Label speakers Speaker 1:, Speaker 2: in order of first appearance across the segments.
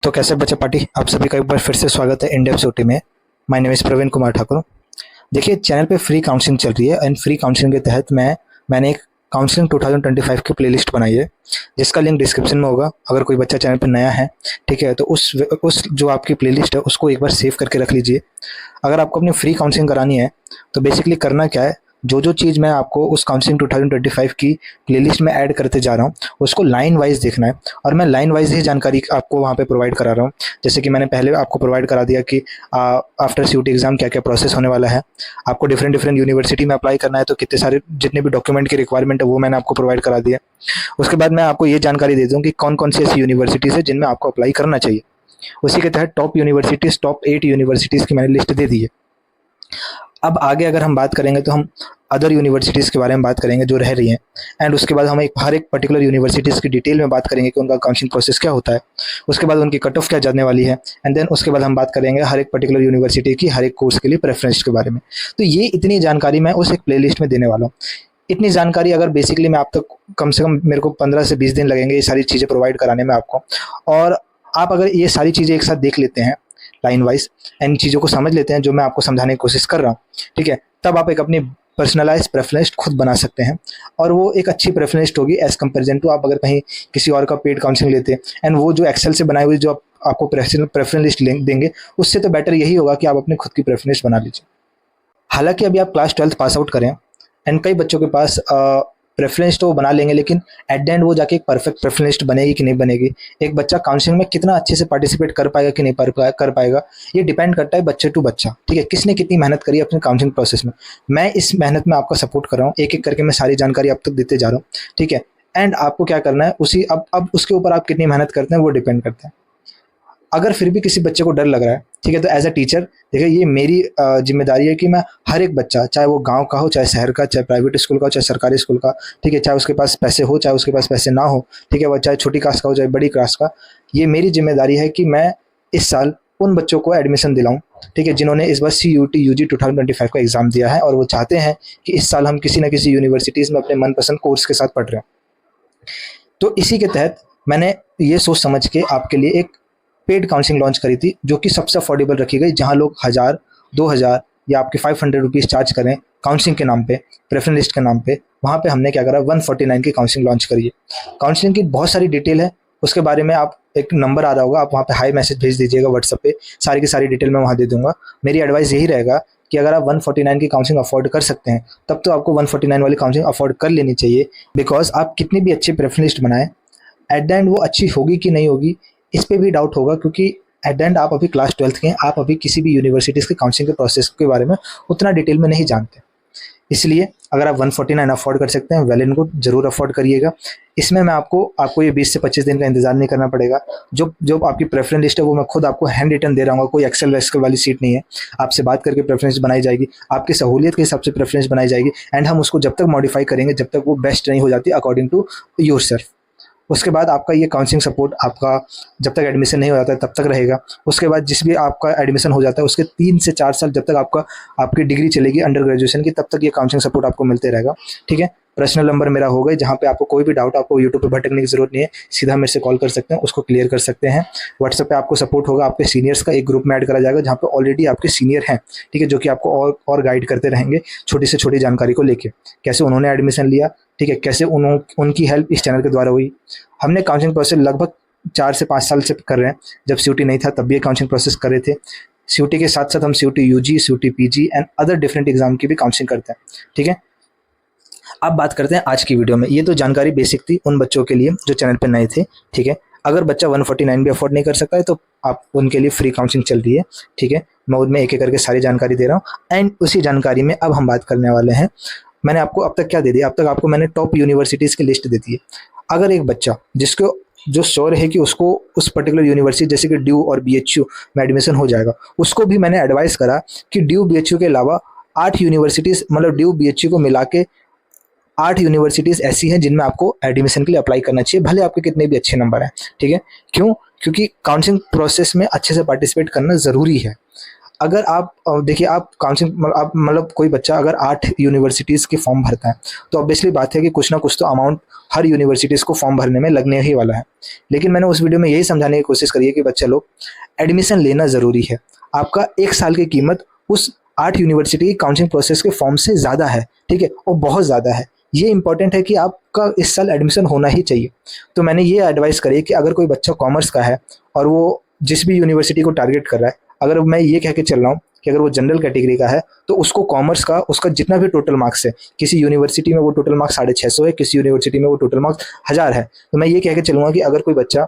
Speaker 1: तो कैसे बच्चा पार्टी, आप सभी का एक बार फिर से स्वागत है इंडेप्थ ओटी में। My name is Praveen Kumar Thakur. देखिए, चैनल पे फ्री काउंसलिंग चल रही है एंड फ्री काउंसलिंग के तहत मैंने एक काउंसलिंग 2025 की प्लेलिस्ट बनाई है, जिसका लिंक डिस्क्रिप्शन में होगा। अगर कोई बच्चा चैनल पर नया है, ठीक है, तो उस जो आपकी प्लेलिस्ट है उसको एक बार सेव करके रख लीजिए। अगर आपको अपनी फ्री काउंसलिंग करानी है तो बेसिकली करना क्या है, जो जो चीज़ मैं आपको उस काउंसलिंग 2025 की प्लेलिस्ट में ऐड करते जा रहा हूँ उसको लाइन वाइज देखना है, और मैं लाइन वाइज ही जानकारी आपको वहाँ पे प्रोवाइड करा रहा हूँ। जैसे कि मैंने पहले आपको प्रोवाइड करा दिया कि आफ्टर सीयूटी एग्जाम क्या क्या प्रोसेस होने वाला है, आपको डिफरेंट डिफरेंट यूनिवर्सिटी में अप्लाई करना है तो कितने सारे जितने भी डॉक्यूमेंट की रिक्वायरमेंट है वो मैंने आपको प्रोवाइड करा दिया। उसके बाद मैं आपको ये जानकारी दे दूँ कि कौन कौन सी ऐसी यूनिवर्सिटीज़ है जिनमें आपको अप्लाई करना चाहिए। उसी के तहत टॉप 8 यूनिवर्सिटीज़ की मैंने लिस्ट दे दी है। अब आगे अगर हम बात करेंगे तो हम अदर यूनिवर्सिटीज़ के बारे में बात करेंगे जो रह रही हैं, एंड उसके बाद हम हर एक पर्टिकुलर यूनिवर्सिटीज़ की डिटेल में बात करेंगे कि उनका काउंसलिंग प्रोसेस क्या होता है, उसके बाद उनकी कट ऑफ क्या जाने वाली है, एंड देन उसके बाद हम बात करेंगे हर एक पर्टिकुलर यूनिवर्सिटी की हर एक कोर्स के लिए प्रेफरेंस के बारे में। तो ये इतनी जानकारी मैं उस एक प्लेलिस्ट में देने वाला हूँ। इतनी जानकारी अगर बेसिकली मैं आप तक कम से कम मेरे को 15 से 20 दिन लगेंगे ये सारी चीज़ें प्रोवाइड कराने में आपको। और आप अगर ये सारी चीज़ें एक साथ देख लेते हैं लाइन वाइज, इन चीज़ों को समझ लेते हैं जो मैं आपको समझाने की कोशिश कर रहा हूँ, ठीक है, तब आप एक अपनी पर्सनलाइज प्रेफरेंस खुद बना सकते हैं। और वो एक अच्छी प्रेफरेंस होगी एज कंपेरिजन टू आप अगर कहीं किसी और का पेड काउंसलिंग लेते हैं, एंड वो जो एक्सेल से बनाई हुई जो आपको प्रेफरेंस लिस्ट देंगे उससे तो बेटर यही होगा कि आप अपनी खुद की प्रेफरेंस बना लीजिए। हालांकि अभी आप क्लास 12th पास आउट करें एंड कई बच्चों के पास प्रेफरेंस तो वो बना लेंगे, लेकिन एट द एंड वो जाके एक परफेक्ट प्रेफरेंस लिस्ट बनेगी कि नहीं बनेगी, एक बच्चा काउंसलिंग में कितना अच्छे से पार्टिसिपेट कर पाएगा कि नहीं कर पाएगा, ये डिपेंड करता है बच्चे टू बच्चा, ठीक है, किसने कितनी मेहनत करी अपने काउंसलिंग प्रोसेस में। मैं इस मेहनत में आपका सपोर्ट कर रहा हूँ, एक एक करके मैं सारी जानकारी आप तक देते जा रहा हूँ, ठीक है। एंड आपको क्या करना है उसी अब उसके ऊपर आप कितनी मेहनत करते हैं वो डिपेंड करता है। अगर फिर भी किसी बच्चे को डर लग रहा है, ठीक है, तो एज अ टीचर देखिए ये मेरी जिम्मेदारी है कि मैं हर एक बच्चा, चाहे वो गांव का हो, चाहे शहर का, चाहे प्राइवेट स्कूल का हो, चाहे सरकारी स्कूल का, ठीक है, चाहे उसके पास पैसे हो, चाहे उसके पास पैसे ना हो, ठीक है, वो चाहे छोटी क्लास का हो, चाहे बड़ी क्लास का, ये मेरी जिम्मेदारी है कि मैं इस साल उन बच्चों को एडमिशन दिलाऊं, ठीक है, जिन्होंने इस बार CUT UG 2025 का एग्ज़ाम दिया है और वो चाहते हैं कि इस साल हम किसी न किसी यूनिवर्सिटीज़ में अपने मनपसंद कोर्स के साथ पढ़ रहे हैं। तो इसी के तहत मैंने ये सोच समझ के आपके लिए एक पेड काउंसलिंग लॉन्च करी थी जो कि सबसे अफोर्डेबल रखी गई, जहां लोग 1000, 2000 या आपके 500 रुपीज़ चार्ज करें काउंसलिंग के नाम पे, प्रेफरेंस लिस्ट के नाम पे, वहाँ पे हमने क्या करा 149 की काउंसलिंग लॉन्च करी है। काउंसलिंग की बहुत सारी डिटेल है, उसके बारे में आप एक नंबर आ रहा होगा, आप वहाँ पे हाई मैसेज भेज दीजिएगा व्हाट्सएप पे, सारी की सारी डिटेल मैं वहाँ दे दूंगा। मेरी एडवाइस यही रहेगा कि अगर आप 149 की काउंसलिंग अफोर्ड कर सकते हैं तब तो आपको 149 वाली काउंसलिंग अफोर्ड कर लेनी चाहिए, बिकॉज आप कितनी भी अच्छी प्रेफरेंस लिस्ट बनाएं, एट द एंड वो अच्छी होगी कि नहीं होगी इस पे भी डाउट होगा, क्योंकि एट द एंड आप अभी क्लास 12th के हैं, आप अभी किसी भी यूनिवर्सिटीज़ के काउंसलिंग के प्रोसेस के बारे में उतना डिटेल में नहीं जानते। इसलिए अगर आप 149 अफोर्ड कर सकते हैं, वेल एंड गुड, जरूर अफोर्ड करिएगा। इसमें मैं आपको ये 20 से 25 दिन का इंतजार नहीं करना पड़ेगा। जो जो आपकी प्रेफरेंस लिस्ट है वो मैं खुद आपको हैंड रिटन दे रहा हूँ, कोई एक्सेल वैक्सेल वाली सीट नहीं है। आपसे बात करके प्रेफरेंस बनाई जाएगी, आपकी सहूलियत के हिसाब से प्रेफरेंस बनाई जाएगी, एंड हम उसको जब तक मॉडिफाई करेंगे जब तक वो बेस्ट नहीं हो जाती अकॉर्डिंग टू योर सेल्फ। उसके बाद आपका ये काउंसलिंग सपोर्ट आपका जब तक एडमिशन नहीं हो जाता है तब तक रहेगा। उसके बाद जिस भी आपका एडमिशन हो जाता है उसके 3 से 4 साल जब तक आपकी डिग्री चलेगी अंडर ग्रेजुएशन की, तब तक ये काउंसलिंग सपोर्ट आपको मिलते रहेगा, ठीक है। पर्सनल नंबर मेरा होगा, जहाँ पे आपको कोई भी डाउट, आपको यूट्यूब पे भटकने की जरूरत नहीं है, सीधा मेरे से कॉल कर सकते हैं, उसको क्लियर कर सकते हैं। व्हाट्सएप पे आपको सपोर्ट होगा, आपके सीनियर्स का एक ग्रुप में ऐड करा जाएगा जहाँ पे ऑलरेडी आपके सीनियर हैं, ठीक है, जो कि आपको और गाइड करते रहेंगे छोटी से छोटी जानकारी को लेके, कैसे उन्होंने एडमिशन लिया, ठीक है, कैसे उनकी हेल्प इस चैनल के द्वारा हुई। हमने काउंसलिंग प्रोसेस लगभग 4 से 5 साल से कर रहे हैं, जब CUT नहीं था तब भी ये काउंसलिंग प्रोसेस कर रहे थे। CUT के साथ साथ हम CUT UG, CUT PG and other different exam की भी काउंसलिंग करते हैं, ठीक है। अब बात करते हैं आज की वीडियो में, ये तो जानकारी बेसिक थी उन बच्चों के लिए जो चैनल पर नए थे, ठीक है। अगर बच्चा 149 भी अफोर्ड नहीं कर सकता है तो आप उनके लिए फ्री काउंसलिंग चल रही है, ठीक है। मैं उनमें एक एक करके सारी जानकारी दे रहा हूँ, एंड उसी जानकारी में अब हम बात करने वाले हैं। मैंने आपको अब तक क्या दे दिया, अब तक आपको मैंने टॉप यूनिवर्सिटीज़ की लिस्ट दे दी है। अगर एक बच्चा जिसको जो श्योर है कि उसको उस पर्टिकुलर यूनिवर्सिटी जैसे कि ड्यू और BHU में एडमिशन हो जाएगा, उसको भी मैंने एडवाइस करा कि ड्यू BHU के अलावा 8 यूनिवर्सिटीज़, मतलब ड्यू BHU को मिला के 8 यूनिवर्सिटीज़ ऐसी हैं जिनमें आपको एडमिशन के लिए अप्लाई करना चाहिए, भले आपके कितने भी अच्छे नंबर हैं, ठीक है। क्यों? क्योंकि काउंसलिंग प्रोसेस में अच्छे से पार्टिसिपेट करना ज़रूरी है। अगर आप देखिए आप काउंसलिंग आप मतलब कोई बच्चा अगर 8 यूनिवर्सिटीज़ के फॉर्म भरता है, तो ऑब्वियसली बात है कि कुछ ना कुछ तो अमाउंट हर यूनिवर्सिटीज़ को फॉर्म भरने में लगने ही वाला है। लेकिन मैंने उस वीडियो में यही समझाने की कोशिश करी है कि बच्चा लोग, एडमिशन लेना ज़रूरी है। आपका 1 साल की कीमत उस 8 यूनिवर्सिटी की काउंसलिंग प्रोसेस के फॉर्म से ज़्यादा है, ठीक है? और बहुत ज़्यादा है। ये इंपॉर्टेंट है कि आपका इस साल एडमिशन होना ही चाहिए। तो मैंने ये एडवाइस करी कि अगर कोई बच्चा कॉमर्स का है और वो जिस भी यूनिवर्सिटी को टारगेट कर रहा है, अगर मैं ये कह के चल रहा हूँ कि अगर वो जनरल कैटेगरी का है, तो उसको कॉमर्स का उसका जितना भी टोटल मार्क्स है, किसी यूनिवर्सिटी में वो टोटल मार्क्स 650 है, किसी यूनिवर्सिटी में वो टोटल मार्क्स 1000 है, तो मैं ये कह के चलूँगा कि अगर कोई बच्चा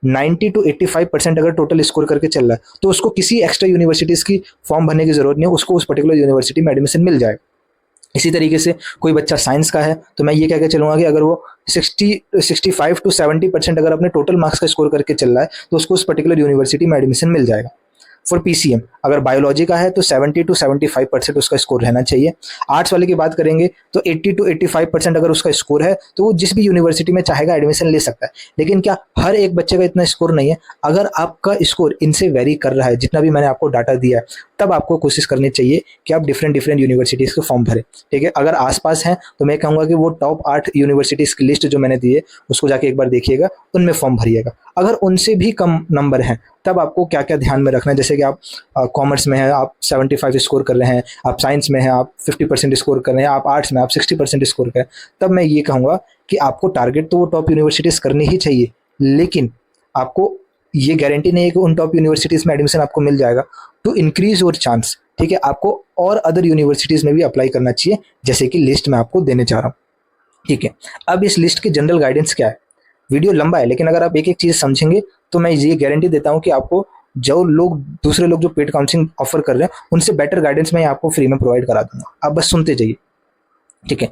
Speaker 1: 90 टू 85% अगर टोटल स्कोर करके चल रहा है, तो उसको किसी एक्स्ट्रा यूनिवर्सिटीज़ की फॉर्म भरने की ज़रूरत नहीं है, उसको उस पर्टिकुलर यूनिवर्सिटी में एडमिशन मिल जाएगा। इसी तरीके से कोई बच्चा साइंस का है, तो मैं ये कह के चलूँगा कि अगर वो 65 टू 70% अगर अपने टोटल मार्क्स का स्कोर करके चल रहा है, तो उसको उस पर्टिकुलर यूनिवर्सिटी में एडमिशन मिल जाएगा। फॉर पीसीएम अगर बायोलॉजी का है तो 70 टू 75% उसका स्कोर रहना चाहिए। आर्ट्स वाले की बात करेंगे तो 80 टू 85% अगर उसका स्कोर है, तो वो जिस भी यूनिवर्सिटी में चाहेगा एडमिशन ले सकता है। लेकिन क्या हर एक बच्चे का इतना स्कोर नहीं है? अगर आपका स्कोर इनसे वेरी कर रहा है, जितना भी मैंने आपको डाटा दिया है, तब आपको कोशिश करनी चाहिए कि आप डिफरेंट डिफरेंट यूनिवर्सिटीज़ के फॉर्म भरें, ठीक है? अगर आसपास हैं तो मैं कहूँगा कि वो टॉप 8 यूनिवर्सिटीज़ की लिस्ट जो मैंने दी है, उसको जाके एक बार देखिएगा, उनमें फॉर्म भरिएगा। अगर उनसे भी कम नंबर हैं, तब आपको क्या क्या ध्यान में रखना है, जैसे कि आप कॉमर्स में हैं, आप 75 स्कोर कर रहे हैं, आप साइंस में हैं, आप 50% स्कोर कर रहे हैं, आप आर्ट्स में आप 60% स्कोर करें, तब मैं ये कहूँगा कि आपको टारगेट तो वो टॉप यूनिवर्सिटीज़ करनी ही चाहिए, लेकिन आपको ये गारंटी नहीं है कि उन टॉप यूनिवर्सिटीज़ में एडमिशन आपको मिल जाएगा। टू इंक्रीज योर चांस, ठीक है, आपको और अदर यूनिवर्सिटीज़ में भी अप्लाई करना चाहिए, जैसे कि लिस्ट मैं आपको देने जा रहा हूँ, ठीक है? अब इस लिस्ट की जनरल गाइडेंस क्या है? वीडियो लंबा है, लेकिन अगर आप एक एक चीज़ समझेंगे तो मैं ये गारंटी देता हूँ कि आपको जो लोग दूसरे लोग जो पेड काउंसलिंग ऑफर कर रहे हैं, उनसे बेटर गाइडेंस मैं आपको फ्री में प्रोवाइड करा दूंगा। आप बस सुनते जाइए, ठीक है?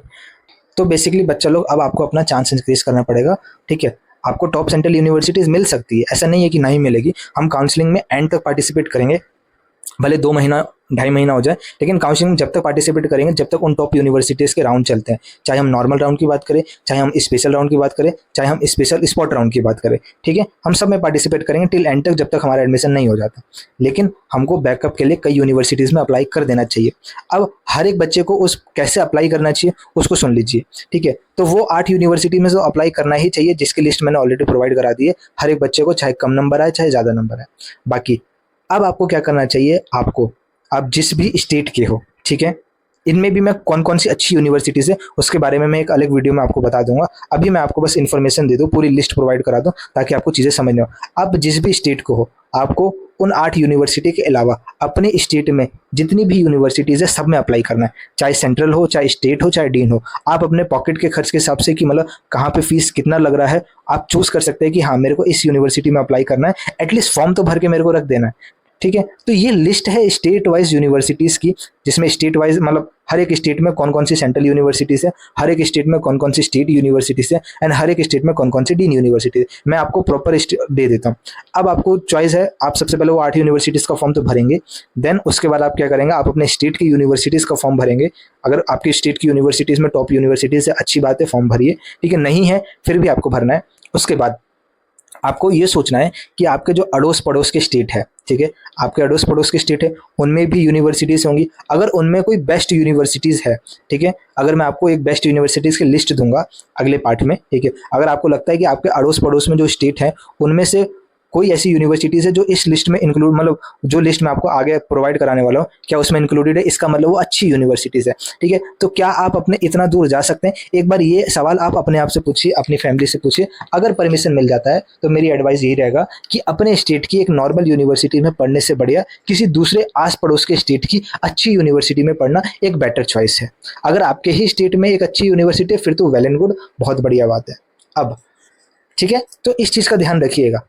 Speaker 1: तो बेसिकली बच्चा लोग, अब आपको अपना चांस इंक्रीज करना पड़ेगा, ठीक है? आपको टॉप सेंट्रल यूनिवर्सिटीज़ मिल सकती है, ऐसा नहीं है कि नहीं मिलेगी। हम काउंसलिंग में एंड तक पार्टिसिपेट करेंगे, भले 2 महीना 2.5 महीना हो जाए, लेकिन काउंसलिंग जब तक पार्टिसिपेट करेंगे, जब तक उन टॉप यूनिवर्सिटीज़ के राउंड चलते हैं, चाहे हम नॉर्मल राउंड की बात करें, चाहे हम स्पेशल राउंड की बात करें, चाहे हम स्पेशल स्पॉट राउंड की बात करें, ठीक है? हम सब में पार्टिसिपेट करेंगे टिल एंड तक, जब तक हमारा एडमिशन नहीं हो जाता। लेकिन हमको बैकअप के लिए कई यूनिवर्सिटीज़ में अप्लाई कर देना चाहिए। अब हर एक बच्चे को उस कैसे अप्लाई करना चाहिए उसको सुन लीजिए, ठीक है? तो वो 8 यूनिवर्सिटी में तो अप्लाई करना ही चाहिए, जिसकी लिस्ट मैंने ऑलरेडी प्रोवाइड करा दी है हर एक बच्चे को, चाहे कम नंबर आए चाहे ज़्यादा नंबर आए। बाकी अब आपको क्या करना चाहिए, आपको, आप जिस भी स्टेट के हो, ठीक है, इनमें भी मैं कौन कौन सी अच्छी यूनिवर्सिटीज़ है उसके बारे में मैं एक अलग वीडियो में आपको बता दूंगा। अभी मैं आपको बस इन्फॉर्मेशन दे दूँ, पूरी लिस्ट प्रोवाइड करा दूँ, ताकि आपको चीज़ें समझ में हो। आप जिस भी स्टेट को हो, आपको उन 8 यूनिवर्सिटी के अलावा अपने स्टेट में जितनी भी यूनिवर्सिटीज़ है सब में अप्लाई करना है, चाहे सेंट्रल हो, चाहे स्टेट हो, चाहे डीन हो। आप अपने पॉकेट के खर्च के हिसाब से कि मतलब कहाँ पे फीस कितना लग रहा है, आप चूज़ कर सकते हैं कि हाँ मेरे को इस यूनिवर्सिटी में अप्लाई करना है, एटलीस्ट फॉर्म तो भर के मेरे को रख देना है, ठीक है? तो ये लिस्ट है स्टेट वाइज यूनिवर्सिटीज़ की, जिसमें स्टेट वाइज मतलब हर एक स्टेट में कौन कौन सी सेंट्रल यूनिवर्सिटीज़ है, हर एक स्टेट में कौन कौन सी स्टेट यूनिवर्सिटीज़ है, एंड हर एक स्टेट में कौन कौन सी डीन यूनिवर्सिटीज़, मैं आपको प्रॉपर दे देता हूँ। अब आपको चॉइस है, आप सबसे पहले वो 8 यूनिवर्सिटीज़ का फॉर्म तो भरेंगे, देन उसके बाद आप क्या करेंगे, आप अपने स्टेट की यूनिवर्सिटीज़ का फॉर्म भरेंगे। अगर आपकी स्टेट की यूनिवर्सिटीज़ में टॉप यूनिवर्सिटीज़ है, अच्छी बात है, फॉर्म भरिए, ठीक है? नहीं है फिर भी आपको भरना है। उसके बाद आपको ये सोचना है कि आपके जो अड़ोस पड़ोस के स्टेट है, ठीक है, आपके अड़ोस पड़ोस के स्टेट है, उनमें भी यूनिवर्सिटीज़ होंगी। अगर उनमें कोई बेस्ट यूनिवर्सिटीज़ है, ठीक है, अगर मैं आपको एक बेस्ट यूनिवर्सिटीज़ की लिस्ट दूंगा अगले पार्ट में, ठीक है, अगर आपको लगता है कि आपके अड़ोस पड़ोस में जो स्टेट है उनमें से कोई ऐसी यूनिवर्सिटीज़ है जो इस लिस्ट में इंक्लूड, मतलब जो लिस्ट मैं आपको आगे प्रोवाइड कराने वाला हूँ, क्या उसमें इंक्लूडेड है, इसका मतलब वो अच्छी यूनिवर्सिटीज़ है, ठीक है? तो क्या आप अपने इतना दूर जा सकते हैं? एक बार ये सवाल आप अपने आप से पूछिए, अपनी फैमिली से पूछिए। अगर परमिशन मिल जाता है तो मेरी एडवाइस यही रहेगा कि अपने स्टेट की एक नॉर्मल यूनिवर्सिटी में पढ़ने से बढ़िया किसी दूसरे आस पड़ोस के स्टेट की अच्छी यूनिवर्सिटी में पढ़ना एक बेटर चॉइस है। अगर आपके ही स्टेट में एक अच्छी यूनिवर्सिटी है फिर तो वेल एंड गुड, बहुत बढ़िया बात है। अब ठीक है, तो इस चीज़ का ध्यान रखिएगा।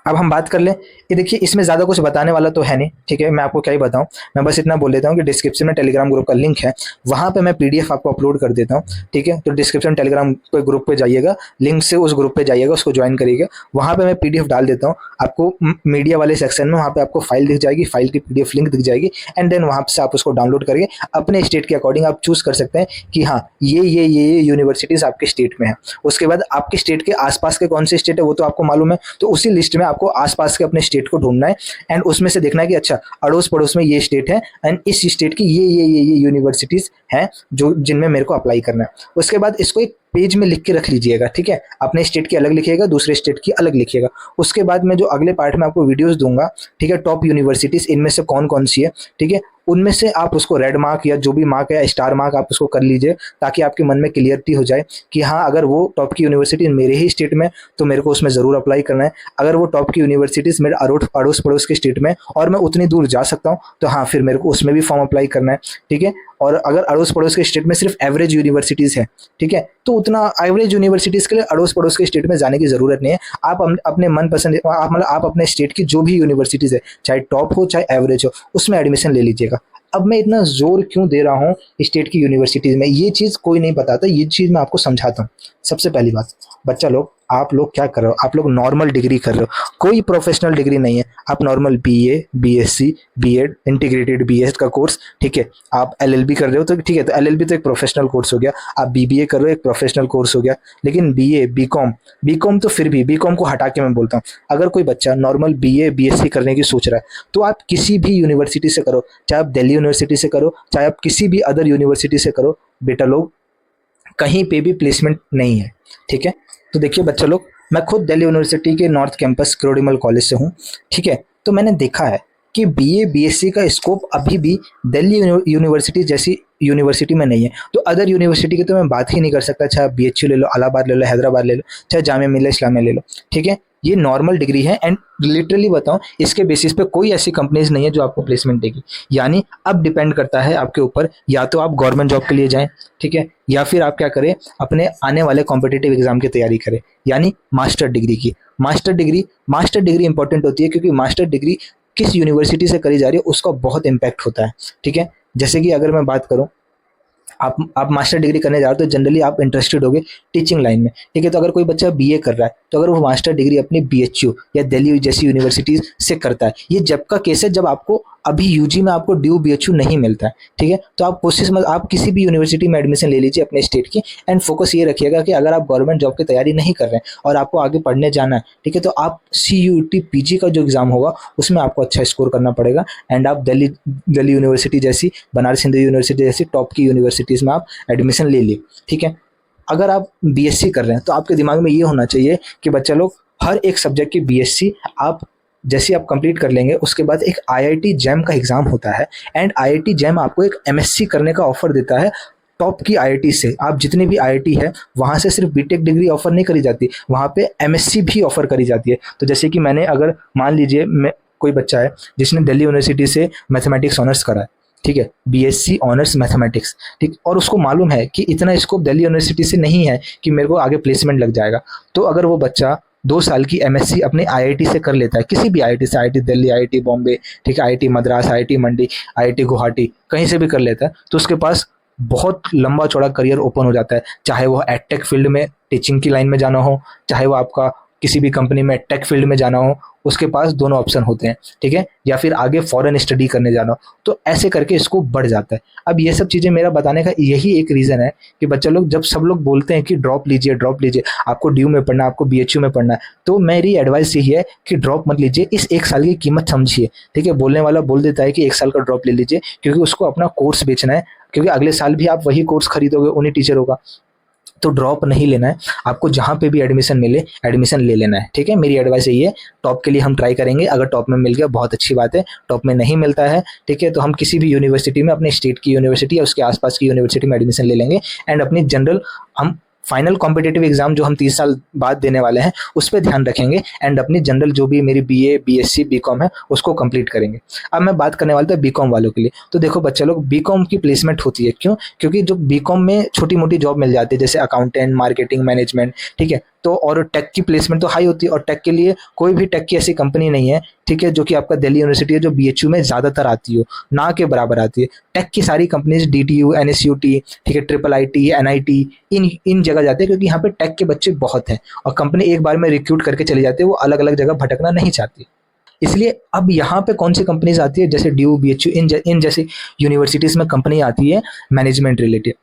Speaker 1: अब हम बात कर लें, ये देखिए इसमें ज़्यादा कुछ बताने वाला तो है नहीं, ठीक है, मैं आपको क्या ही बताऊं, मैं बस इतना बोल देता हूं कि डिस्क्रिप्शन में टेलीग्राम ग्रुप का लिंक है, वहां पे मैं पीडीएफ आपको अपलोड कर देता हूं, ठीक है? तो डिस्क्रिप्शन टेलीग्राम पे ग्रुप पे जाइएगा, लिंक से उस ग्रुप पे जाइएगा, उसको ज्वाइन करिएगा, वहां पे मैं पीडीएफ डाल देता हूँ आपको मीडिया वाले सेक्शन में, वहाँ पे आपको फाइल दिख जाएगी, फाइल की पीडीएफ लिंक दिख जाएगी, एंड देन वहाँ से आप उसको डाउनलोड करके अपने स्टेट के अकॉर्डिंग आप चूज़ कर सकते हैं कि हाँ ये यूनिवर्सिटीज़ आपके स्टेट में है। उसके बाद आपके स्टेट के आसपास के कौन से स्टेट है वो तो आपको मालूम है, तो उसी लिस्ट लिस्ट में आपको आसपास के अपने स्टेट को ढूंढना है एंड उसमें से देखना है कि अच्छा अड़ोस पड़ोस में ये स्टेट है एंड इस स्टेट की ये यूनिवर्सिटीज़ हैं जो जिनमें मेरे को अप्लाई करना है। उसके बाद इसको एक पेज में लिख के रख लीजिएगा, ठीक है। अपने स्टेट की अलग लिखिएगा, दूसरे स्टेट की अलग लिखिएगा। उसके बाद मैं जो अगले पार्ट में आपको वीडियोस दूंगा, ठीक है, टॉप यूनिवर्सिटीज़ इनमें से कौन कौन सी है, ठीक है, उनमें से आप उसको रेड मार्क या जो भी मार्क है स्टार मार्क आप उसको कर लीजिए, ताकि आपके मन में क्लियरिटी हो जाए कि हाँ अगर वो टॉप की यूनिवर्सिटी मेरे ही स्टेट में तो मेरे को उसमें ज़रूर अप्लाई करना है। अगर वो टॉप की यूनिवर्सिटीज़ मेरे अड़ोस पड़ोस के स्टेट में और मैं उतनी दूर जा सकता हूँ तो हाँ फिर मेरे को उसमें भी फॉर्म अप्लाई करना है, ठीक है। और अगर अड़ोस पड़ोस के स्टेट में सिर्फ एवरेज यूनिवर्सिटीज़ है, ठीक है, तो उतना एवरेज यूनिवर्सिटीज़ के लिए अड़ोस पड़ोस के स्टेट में जाने की ज़रूरत नहीं है। आप अपने मनपसंद आप मतलब आप अपने स्टेट की जो भी यूनिवर्सिटीज़ है, चाहे टॉप हो चाहे एवरेज हो, उसमें एडमिशन ले लीजिएगा। अब मैं इतना जोर क्यों दे रहा हूँ स्टेट की यूनिवर्सिटीज़ में, ये चीज़ कोई नहीं बताता, ये चीज़ मैं आपको समझाता हूँ। सबसे पहली बात, बच्चा लोग आप लोग क्या कर रहे हो, आप लोग नॉर्मल डिग्री कर रहे हो, कोई प्रोफेशनल डिग्री नहीं है। आप normal BA, BSc, BEd, integrated BEd का कोर्स, ठीक है, आप एलएलबी कर रहे हो तो ठीक है, तो एलएलबी तो एक प्रोफेशनल कोर्स हो गया। आप बीबीए कर रहे हो, एक प्रोफेशनल कोर्स हो गया। लेकिन बीए, बीकॉम, बीकॉम तो फिर भी, बीकॉम को हटा के मैं बोलता हूँ, अगर कोई बच्चा नॉर्मल बीए, बीएससी करने की सोच रहा है तो आप किसी भी यूनिवर्सिटी से करो, चाहे आप दिल्ली यूनिवर्सिटी से करो, चाहे आप किसी भी अदर यूनिवर्सिटी से करो, बेटा लोग कहीं पे भी प्लेसमेंट नहीं है, ठीक है। तो देखिए बच्चा लोग, मैं खुद दिल्ली यूनिवर्सिटी के नॉर्थ कैंपस क्रोडीमल कॉलेज से हूँ, ठीक है। तो मैंने देखा है कि बीए, बीएससी का स्कोप अभी भी दिल्ली यूनिवर्सिटी जैसी यूनिवर्सिटी में नहीं है। तो अदर यूनिवर्सिटी की तो मैं बात ही नहीं कर सकता, चाहे बीएचयू ले लो, इलाहाबाद ले लो, हैदराबाद ले लो, चाहे जामिया मिल्लिया इस्लामिया ले लो, ठीक है। ये नॉर्मल डिग्री है एंड लिटरली बताऊं, इसके बेसिस पे कोई ऐसी कंपनीज नहीं है जो आपको प्लेसमेंट देगी। यानी अब डिपेंड करता है आपके ऊपर, या तो आप गवर्नमेंट जॉब के लिए जाएं, ठीक है, या फिर आप क्या करें, अपने आने वाले कॉम्पिटिटिव एग्जाम की तैयारी करें, यानी मास्टर डिग्री की। मास्टर डिग्री इंपॉर्टेंट होती है क्योंकि मास्टर डिग्री किस यूनिवर्सिटी से करी जा रही है उसका बहुत इम्पैक्ट होता है, ठीक है। जैसे कि अगर मैं बात करूं, आप मास्टर डिग्री करने जा रहे हो तो जनरली आप इंटरेस्टेड होगे टीचिंग लाइन में, ठीक है। तो अगर कोई बच्चा बीए कर रहा है तो अगर वो मास्टर डिग्री अपनी बीएचयू या दिल्ली जैसी यूनिवर्सिटीज से करता है, ये जब का केस है जब आपको अभी यूजी में आपको ड्यू बीएचयू नहीं मिलता है, ठीक है। तो आप कोशिश मत, आप किसी भी यूनिवर्सिटी में एडमिशन ले लीजिए अपने स्टेट की एंड फोकस ये रखिएगा कि अगर आप गवर्नमेंट जॉब की तैयारी नहीं कर रहे हैं और आपको आगे पढ़ने जाना है, ठीक है, तो आप CUET पीजी का जो एग्जाम होगा उसमें आपको अच्छा स्कोर करना पड़ेगा एंड आप दिल्ली यूनिवर्सिटी जैसी, बनारस हिंदू यूनिवर्सिटी जैसी टॉप की यूनिवर्सिटीज़ में आप एडमिशन ले लिए, ठीक है। अगर आप बीएससी कर रहे हैं तो आपके दिमाग में ये होना चाहिए कि बच्चा लोग हर एक सब्जेक्ट की बीएससी आप जैसे आप कंप्लीट कर लेंगे उसके बाद एक आईआईटी जैम का एग्जाम होता है एंड आईआईटी जैम आपको एक एमएससी करने का ऑफर देता है टॉप की आईआईटी से। आप जितनी भी आईआईटी है वहाँ से सिर्फ बीटेक डिग्री ऑफर नहीं करी जाती, वहाँ पे एमएससी भी ऑफर करी जाती है। तो जैसे कि मैंने, अगर मान लीजिए मैं, कोई बच्चा है जिसने दिल्ली यूनिवर्सिटी से मैथमेटिक्स ऑनर्स करा है, ठीक है, बीएससी ऑनर्स मैथमेटिक्स, ठीक, और उसको मालूम है कि इतना स्कोप दिल्ली यूनिवर्सिटी से नहीं है कि मेरे को आगे प्लेसमेंट लग जाएगा, तो अगर वो बच्चा 2 साल की एमएससी अपने आईआईटी से कर लेता है, किसी भी आईआईटी से, आईआईटी दिल्ली, आईआईटी बॉम्बे, ठीक है, आईआईटी मद्रास, आईआईटी मंडी, आईआईटी गुवाहाटी, कहीं से भी कर लेता है, तो उसके पास बहुत लंबा चौड़ा करियर ओपन हो जाता है। चाहे वो एडटेक फील्ड में टीचिंग की लाइन में जाना हो, चाहे वो आपका किसी भी कंपनी में टेक फील्ड में जाना हो, उसके पास दोनों ऑप्शन होते हैं, ठीक है, या फिर आगे फॉरेन स्टडी करने जाना हो, तो ऐसे करके इसको बढ़ जाता है। अब ये सब चीज़ें मेरा बताने का यही एक रीज़न है कि बच्चा लोग, जब सब लोग बोलते हैं कि ड्रॉप लीजिए, आपको ड्यू में पढ़ना है, आपको बीएचयू में पढ़ना है, तो मेरी एडवाइस यही है कि ड्रॉप मत लीजिए, इस 1 साल की कीमत समझिए, ठीक है। बोलने वाला बोल देता है कि 1 साल का ड्रॉप ले लीजिए क्योंकि उसको अपना कोर्स बेचना है, क्योंकि अगले साल भी आप वही कोर्स खरीदोगे उन्हीं टीचरों का। तो ड्रॉप नहीं लेना है, आपको जहाँ पे भी एडमिशन मिले एडमिशन ले लेना है, ठीक है। मेरी एडवाइस यही है, टॉप के लिए हम ट्राई करेंगे, अगर टॉप में मिल गया बहुत अच्छी बात है, टॉप में नहीं मिलता है, ठीक है, तो हम किसी भी यूनिवर्सिटी में, अपने स्टेट की यूनिवर्सिटी या उसके आसपास की यूनिवर्सिटी में एडमिशन ले लेंगे एंड अपनी जनरल, हम फाइनल कॉम्पिटिटिव एग्जाम जो हम 30 साल बाद देने वाले हैं उस पर ध्यान रखेंगे एंड अपनी जनरल जो भी मेरी बीए, बीएससी, बीकॉम है उसको कंप्लीट करेंगे। अब मैं बात करने वाला था बीकॉम वालों के लिए। तो देखो बच्चा लोग, बीकॉम की प्लेसमेंट होती है, क्यों? क्योंकि जो बीकॉम में छोटी मोटी जॉब मिल जाती है जैसे अकाउंटेंट, मार्केटिंग, मैनेजमेंट, ठीक है, तो और टेक की प्लेसमेंट तो हाई होती है, और टेक के लिए कोई भी टेक की ऐसी कंपनी नहीं है, ठीक है, जो कि आपका दिल्ली यूनिवर्सिटी है जो बीएचयू में ज़्यादातर आती हो, ना के बराबर आती है। टेक की सारी कंपनीज डीटीयू, एनएसयूटी, ठीक है, ट्रिपल आईटी, एनआईटी, इन जगह जाते हैं क्योंकि यहाँ पे टेक के बच्चे बहुत हैं और कंपनी एक बार में रिक्रूट करके चली जाती है, वो अलग अलग जगह भटकना नहीं चाहती। इसलिए अब यहाँ पे कौन सी कंपनीज आती है, जैसे ड्यू, बीएचयू, इन जैसी यूनिवर्सिटीज़ में कंपनी आती है मैनेजमेंट रिलेटेड,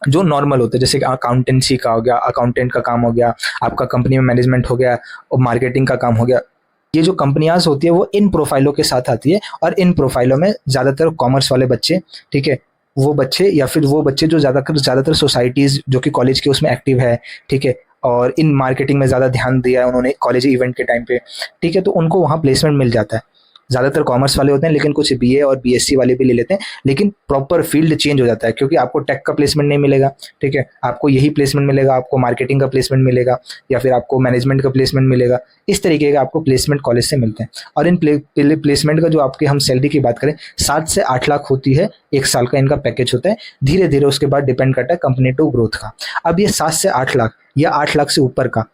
Speaker 1: जो नॉर्मल होते हैं, जैसे कि अकाउंटेंसी का हो गया, अकाउंटेंट का काम हो गया, आपका कंपनी में मैनेजमेंट हो गया और मार्केटिंग का काम हो गया, ये जो कंपनियाँ होती है वो इन प्रोफाइलों के साथ आती है, और इन प्रोफाइलों में ज़्यादातर कॉमर्स वाले बच्चे, ठीक है, वो बच्चे या फिर वो बच्चे जो ज़्यादातर सोसाइटीज़ जो कि कॉलेज के उसमें एक्टिव है, ठीक है, और इन मार्केटिंग में ज़्यादा ध्यान दिया है उन्होंने कॉलेज इवेंट के टाइम पे, ठीक है, तो उनको वहाँ प्लेसमेंट मिल जाता है। ज़्यादातर कॉमर्स वाले होते हैं, लेकिन कुछ बीए और बीएससी वाले भी ले लेते हैं, लेकिन प्रॉपर फील्ड चेंज हो जाता है, क्योंकि आपको टेक का प्लेसमेंट नहीं मिलेगा, ठीक है, आपको यही प्लेसमेंट मिलेगा, आपको मार्केटिंग का प्लेसमेंट मिलेगा, या फिर आपको मैनेजमेंट का प्लेसमेंट मिलेगा। इस तरीके का आपको प्लेसमेंट कॉलेज से मिलते हैं। और इन प्लेसमेंट का जो आपके हम सैलरी की बात करें, 7 से 8 लाख होती है, 1 साल का इनका पैकेज होता है। धीरे धीरे उसके बाद डिपेंड करता है कंपनी टू ग्रोथ का। अब ये 7 से 8 लाख या 8 लाख से ऊपर का,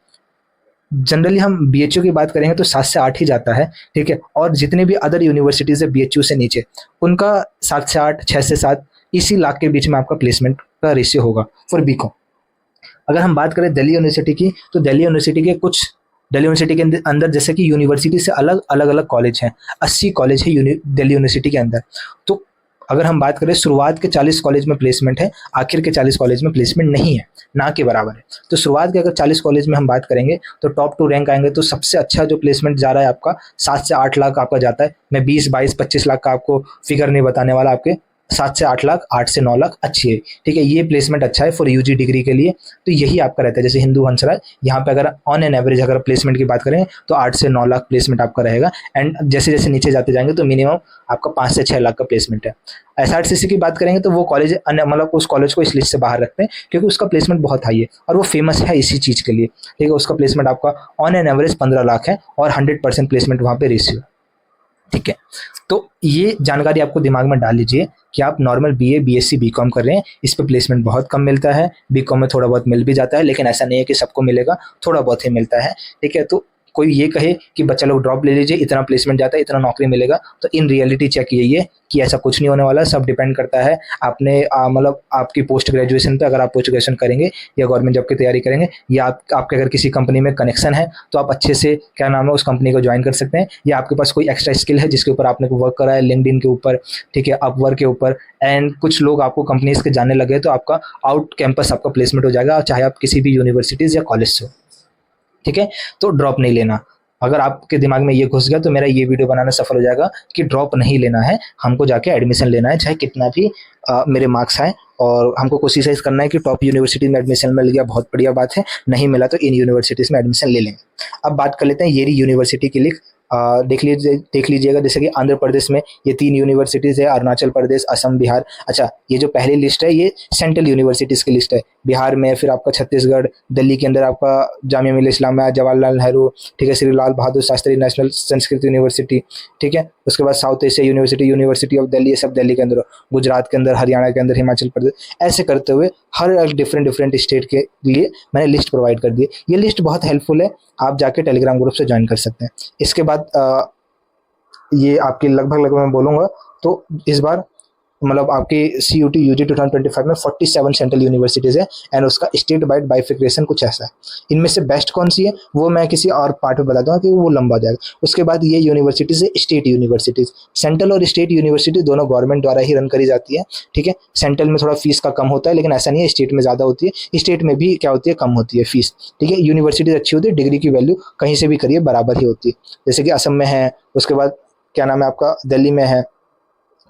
Speaker 1: जनरली हम बीएचयू की बात करेंगे तो 7 से 8 ही जाता है, ठीक है, और जितने भी अदर यूनिवर्सिटीज़ है बीएचयू से नीचे, उनका 7 से 8, 6 से 7 इसी लाख के बीच में आपका प्लेसमेंट का रेशियो होगा फॉर बीकॉम। अगर हम बात करें दिल्ली यूनिवर्सिटी की, तो दिल्ली यूनिवर्सिटी के अंदर जैसे कि यूनिवर्सिटी से अलग अलग कॉलेज हैं, 80 कॉलेज है दिल्ली यूनिवर्सिटी के अंदर। तो अगर हम बात करें, शुरुआत के 40 कॉलेज में प्लेसमेंट है, आखिर के 40 कॉलेज में प्लेसमेंट नहीं है, ना के बराबर है। तो शुरुआत के अगर 40 कॉलेज में हम बात करेंगे तो टॉप 2 रैंक आएंगे, तो सबसे अच्छा जो प्लेसमेंट जा रहा है आपका 7 से 8 लाख आपका जाता है। मैं 20, 22, 25 लाख का आपको फिगर नहीं बताने वाला, आपके 7 से 8 लाख, 8 से 9 लाख अच्छी है, ठीक है, ये प्लेसमेंट अच्छा है फॉर यूजी डिग्री के लिए। तो यही आपका रहता है। जैसे हिंदू हंसराज, यहाँ पे अगर ऑन एन एवरेज अगर प्लेसमेंट की बात करें तो 8 से 9 लाख प्लेसमेंट आपका रहेगा। एंड जैसे जैसे नीचे जाते जाएंगे तो मिनिमम आपका 5 से 6 लाख का प्लेसमेंट है। एसआरसीसी की बात करेंगे तो वो कॉलेज मतलब उस कॉलेज को इस लिस्ट से बाहर रखते हैं क्योंकि उसका प्लेसमेंट बहुत हाई है और वो फेमस है इसी चीज़ के लिए, ठीक है। उसका प्लेसमेंट आपका ऑन एन एवरेज 15 लाख है और 100% प्लेसमेंट वहाँ पे रेशियो, ठीक है। तो ये जानकारी आपको दिमाग में डाल लीजिए कि आप नॉर्मल बीए, बीएससी, बीकॉम कर रहे हैं, इस पे प्लेसमेंट बहुत कम मिलता है। बीकॉम में थोड़ा बहुत मिल भी जाता है, लेकिन ऐसा नहीं है कि सबको मिलेगा, थोड़ा बहुत ही मिलता है, ठीक है। तो कोई ये कहे कि बच्चा लोग ड्रॉप ले लीजिए, इतना प्लेसमेंट जाता है, इतना नौकरी मिलेगा, तो इन रियलिटी चेक यही है कि ऐसा कुछ नहीं होने वाला। सब डिपेंड करता है आपने मतलब आपकी पोस्ट ग्रेजुएशन पे। अगर आप पोस्ट ग्रेजुएशन करेंगे या गवर्नमेंट जॉब की तैयारी करेंगे या आपके अगर किसी कंपनी में कनेक्शन है तो आप अच्छे से क्या नाम है उस कंपनी को ज्वाइन कर सकते हैं, या आपके पास कोई एक्स्ट्रा स्किल है जिसके ऊपर आपने वर्क करा है, लिंक्डइन के ऊपर, ठीक है, अपवर्क के ऊपर, एंड कुछ लोग आपको कंपनीज के जानने लगे तो आपका आउट कैंपस आपका प्लेसमेंट हो जाएगा, चाहे आप किसी भी यूनिवर्सिटीज़ या कॉलेज से हो, ठीक है। तो ड्रॉप नहीं लेना। अगर आपके दिमाग में ये घुस गया तो मेरा ये वीडियो बनाना सफल हो जाएगा कि ड्रॉप नहीं लेना है, हमको जाके एडमिशन लेना है, चाहे कितना भी मेरे मार्क्स आए, और हमको कोशिश करना है कि टॉप यूनिवर्सिटी में एडमिशन मिल गया, बहुत बढ़िया बात है, नहीं मिला तो इन यूनिवर्सिटीज़ में एडमिशन ले लेंगे। अब बात कर लेते हैं येरी यूनिवर्सिटी की लिस्ट। देख लीजिएगा, जैसे कि आंध्र प्रदेश में ये 3 यूनिवर्सिटीज़ है, अरुणाचल प्रदेश, असम, बिहार। अच्छा, ये जो पहली लिस्ट है ये सेंट्रल यूनिवर्सिटीज़ की लिस्ट है। बिहार में फिर आपका छत्तीसगढ़, दिल्ली के अंदर आपका जामिया मिल्लिया इस्लामिया, जवाहरलाल नेहरू, ठीक है, श्री लाल बहादुर शास्त्री नेशनल संस्कृत यूनिवर्सिटी, ठीक है। उसके बाद south Asia university, university of Delhi, ये सब दिल्ली के अंदर, गुजरात के अंदर, हरियाणा के अंदर, हिमाचल प्रदेश, ऐसे करते हुए हर डिफरेंट स्टेट के लिए मैंने लिस्ट प्रोवाइड कर दी। ये लिस्ट बहुत हेल्पफुल है, आप जाके टेलीग्राम ग्रुप से ज्वाइन कर सकते हैं। इसके बाद ये आपकी लगभग मैं बोलूँगा तो इस बार मतलब आपकी CUT UG 2025 में 47 सेंट्रल यूनिवर्सिटीज़ है, एंड उसका स्टेट वाइड बाइफिकेशन कुछ ऐसा है। इनमें से बेस्ट कौन सी है वो मैं किसी और पार्ट में बता दूंगा कि वो लंबा जाएगा। उसके बाद ये यूनिवर्सिटीज़ है स्टेट यूनिवर्सिटीज़। सेंट्रल और स्टेट यूनिवर्सिटी दोनों गवर्नमेंट द्वारा ही रन करी जाती है, ठीक है। सेंट्रल में थोड़ा फीस का कम होता है, लेकिन ऐसा नहीं है, स्टेट में ज़्यादा होती है, स्टेट में भी क्या होती है, कम होती है फीस, ठीक है। यूनिवर्सिटीज़ अच्छी होती है, डिग्री की वैल्यू कहीं से भी करिए बराबर ही होती है, जैसे कि असम में है, उसके बाद क्या नाम है आपका दिल्ली में है,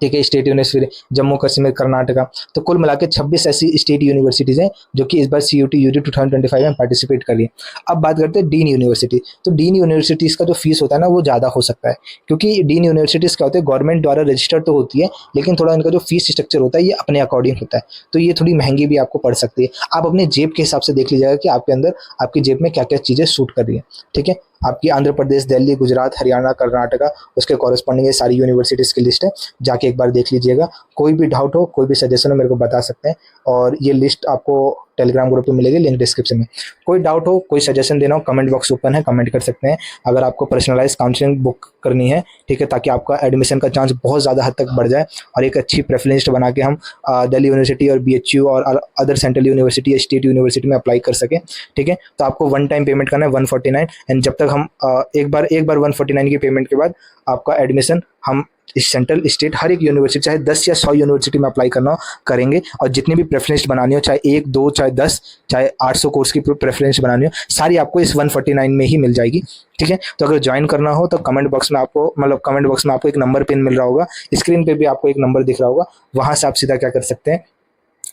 Speaker 1: ठीक है, स्टेट यूनिवर्सिटी, जम्मू कश्मीर, कर्नाटका। तो कुल मिला के 26 ऐसी स्टेट यूनिवर्सिटीज़ हैं जो कि इस बार CUT UG 2025 में पार्टिसिपेट कर रही है। अब बात करते हैं डीन यूनिवर्सिटी। तो डीन यूनिवर्सिटीज़ का जो फीस होता है ना वो ज़्यादा हो सकता है, क्योंकि डीन यूनिवर्सिटीज़ क्या होते हैं, गवर्नमेंट द्वारा रजिस्टर्ड तो होती है, लेकिन थोड़ा इनका जो फीस स्ट्रक्चर होता है ये अपने अकॉर्डिंग होता है, तो ये थोड़ी महंगी भी आपको पड़ सकती है। आप अपने जेब के हिसाब से देख लीजिएगा कि आपके अंदर आपकी जेब में क्या क्या चीज़ें सूट कर रही है, ठीक है। आपकी आंध्र प्रदेश, दिल्ली, गुजरात, हरियाणा, कर्नाटका, उसके कॉरेस्पॉन्डिंग ये सारी यूनिवर्सिटीज़ की लिस्ट है, जाके एक बार देख लीजिएगा। कोई भी डाउट हो, कोई भी सजेशन हो, मेरे को बता सकते हैं, और ये लिस्ट आपको टेलीग्राम ग्रुप पे मिलेगी, लिंक डिस्क्रिप्शन में। कोई डाउट हो, कोई सजेशन देना हो, कमेंट बॉक्स ओपन है, कमेंट कर सकते हैं। अगर आपको पर्सनलाइज काउंसलिंग बुक करनी है, ठीक है, ताकि आपका एडमिशन का चांस बहुत ज़्यादा हद तक बढ़ जाए और एक अच्छी प्रेफरेंस लिस्ट बना के हम दिल्ली यूनिवर्सिटी और BHU और अदर सेंट्रल यूनिवर्सिटी या स्टेट यूनिवर्सिटी में अप्लाई कर सकें, ठीक है। तो आपको वन टाइम पेमेंट करना है 149, एंड जब तक हम एक बार 149 की पेमेंट के बाद आपका एडमिशन हम सेंट्रल स्टेट हर एक यूनिवर्सिटी, चाहे 10 या 100 यूनिवर्सिटी में अप्लाई करना हो करेंगे, और जितनी भी प्रेफरेंस बनानी हो, चाहे 1 2 चाहे 10 चाहे 800 कोर्स की प्रेफरेंस बनानी हो, सारी आपको इस 149 में ही मिल जाएगी। ठीक है, तो अगर ज्वाइन करना हो तो कमेंट बॉक्स में आपको एक नंबर पिन मिल रहा होगा, स्क्रीन पे भी आपको एक नंबर दिख रहा होगा, वहां से आप सीधा क्या कर सकते हैं,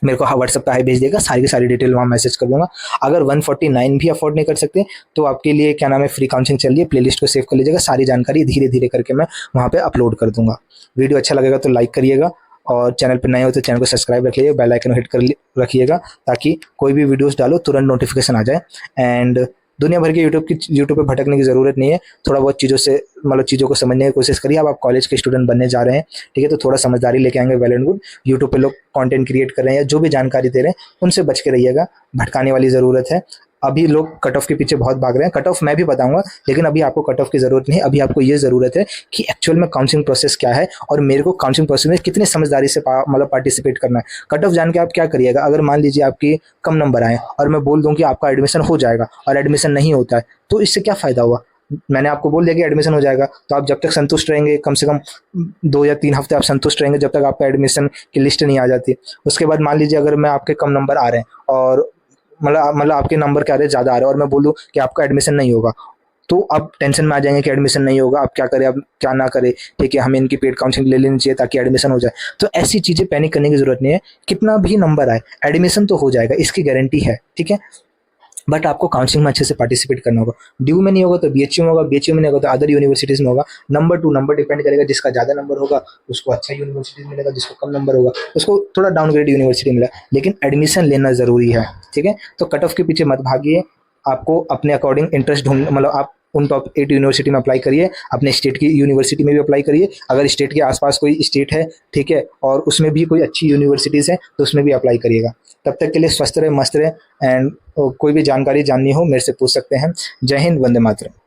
Speaker 1: मेरे को व्हाट्सएप पे हाई भेज देगा, सारी की सारी डिटेल वहाँ मैसेज कर दूंगा। अगर 149 भी अफोर्ड नहीं कर सकते तो आपके लिए क्या नाम है, फ्री काउंसलिंग चल रही है, प्लेलिस्ट को सेव कर लीजिएगा, सारी जानकारी धीरे धीरे करके मैं वहाँ पे अपलोड कर दूंगा। वीडियो अच्छा लगेगा तो लाइक करिएगा, और चैनल पर नए हो तो चैनल को सब्सक्राइब रखिएगा, बेल आइकन हिट कर रखिएगा, ताकि कोई भी वीडियोस डालो तुरंत नोटिफिकेशन आ जाए। एंड दुनिया भर के यूट्यूब पे भटकने की ज़रूरत नहीं है, थोड़ा बहुत चीज़ों को समझने की कोशिश करिए। अब आप कॉलेज के स्टूडेंट बनने जा रहे हैं, ठीक है, तो थोड़ा समझदारी लेके आएंगे, वेल एंड गुड। यूट्यूब पे लोग कंटेंट क्रिएट कर रहे हैं या जो भी जानकारी दे रहे हैं उनसे बच के रहिएगा, भटकाने वाली ज़रूरत है। अभी लोग कट ऑफ के पीछे बहुत भाग रहे हैं, कट ऑफ मैं भी बताऊंगा, लेकिन अभी आपको कट ऑफ की ज़रूरत नहीं है। अभी आपको ये ज़रूरत है कि एक्चुअल में काउंसलिंग प्रोसेस क्या है और मेरे को काउंसलिंग प्रोसेस में कितने समझदारी से पार्टिसिपेट करना है। कट ऑफ जान के आप क्या करिएगा, अगर मान लीजिए आपकी कम नंबर आए और मैं बोल दूं कि आपका एडमिशन हो जाएगा और एडमिशन नहीं होता है, तो इससे क्या फ़ायदा हुआ। मैंने आपको बोल दिया कि एडमिशन हो जाएगा, तो आप जब तक संतुष्ट रहेंगे, कम से कम 2 या 3 हफ्ते आप संतुष्ट रहेंगे, जब तक आपका एडमिशन की लिस्ट नहीं आ जाती। उसके बाद मान लीजिए अगर मैं आपके कम नंबर आ रहे हैं और मतलब आपके नंबर क्या आ रहे हैं, ज़्यादा आ रहे हैं, और मैं बोलूँ कि आपका एडमिशन नहीं होगा, तो आप टेंशन में आ जाएंगे कि एडमिशन नहीं होगा, आप क्या करें, अब क्या ना करें, ठीक है, हमें इनकी पेड काउंसलिंग ले लेनी चाहिए ताकि एडमिशन हो जाए। तो ऐसी चीज़ें पैनिक करने की ज़रूरत नहीं है, कितना भी नंबर आए एडमिशन तो हो जाएगा, इसकी गारंटी है। ठीक है, बट आपको काउंसलिंग में अच्छे से पार्टिसिपेट करना होगा। ड्यू में नहीं होगा तो बीएचयू में होगा, बीएचयू में नहीं होगा तो अदर यूनिवर्सिटीज़ में होगा। नंबर डिपेंड करेगा, जिसका ज़्यादा नंबर होगा उसको अच्छा यूनिवर्सिटीज़ मिलेगा, जिसको कम नंबर होगा उसको थोड़ा डाउनग्रेड यूनिवर्सिटी मिला, लेकिन एडमिशन लेना ज़रूरी है। ठीक है, तो कट ऑफ के पीछे मत भागिए, आपको अपने अकॉर्डिंग इंटरेस्ट ढूंढ, आप उन टॉप 8 यूनिवर्सिटी में अप्लाई करिए, अपने स्टेट की यूनिवर्सिटी में भी अप्लाई करिए, अगर स्टेट के आसपास कोई स्टेट है, ठीक है, और उसमें भी कोई अच्छी यूनिवर्सिटीज़ है तो उसमें भी अप्लाई करिएगा। तब तक के लिए स्वस्थ रहे, मस्त रहे, एंड कोई भी जानकारी जाननी हो मेरे से पूछ सकते हैं। जय हिंद, वंदे मातरम।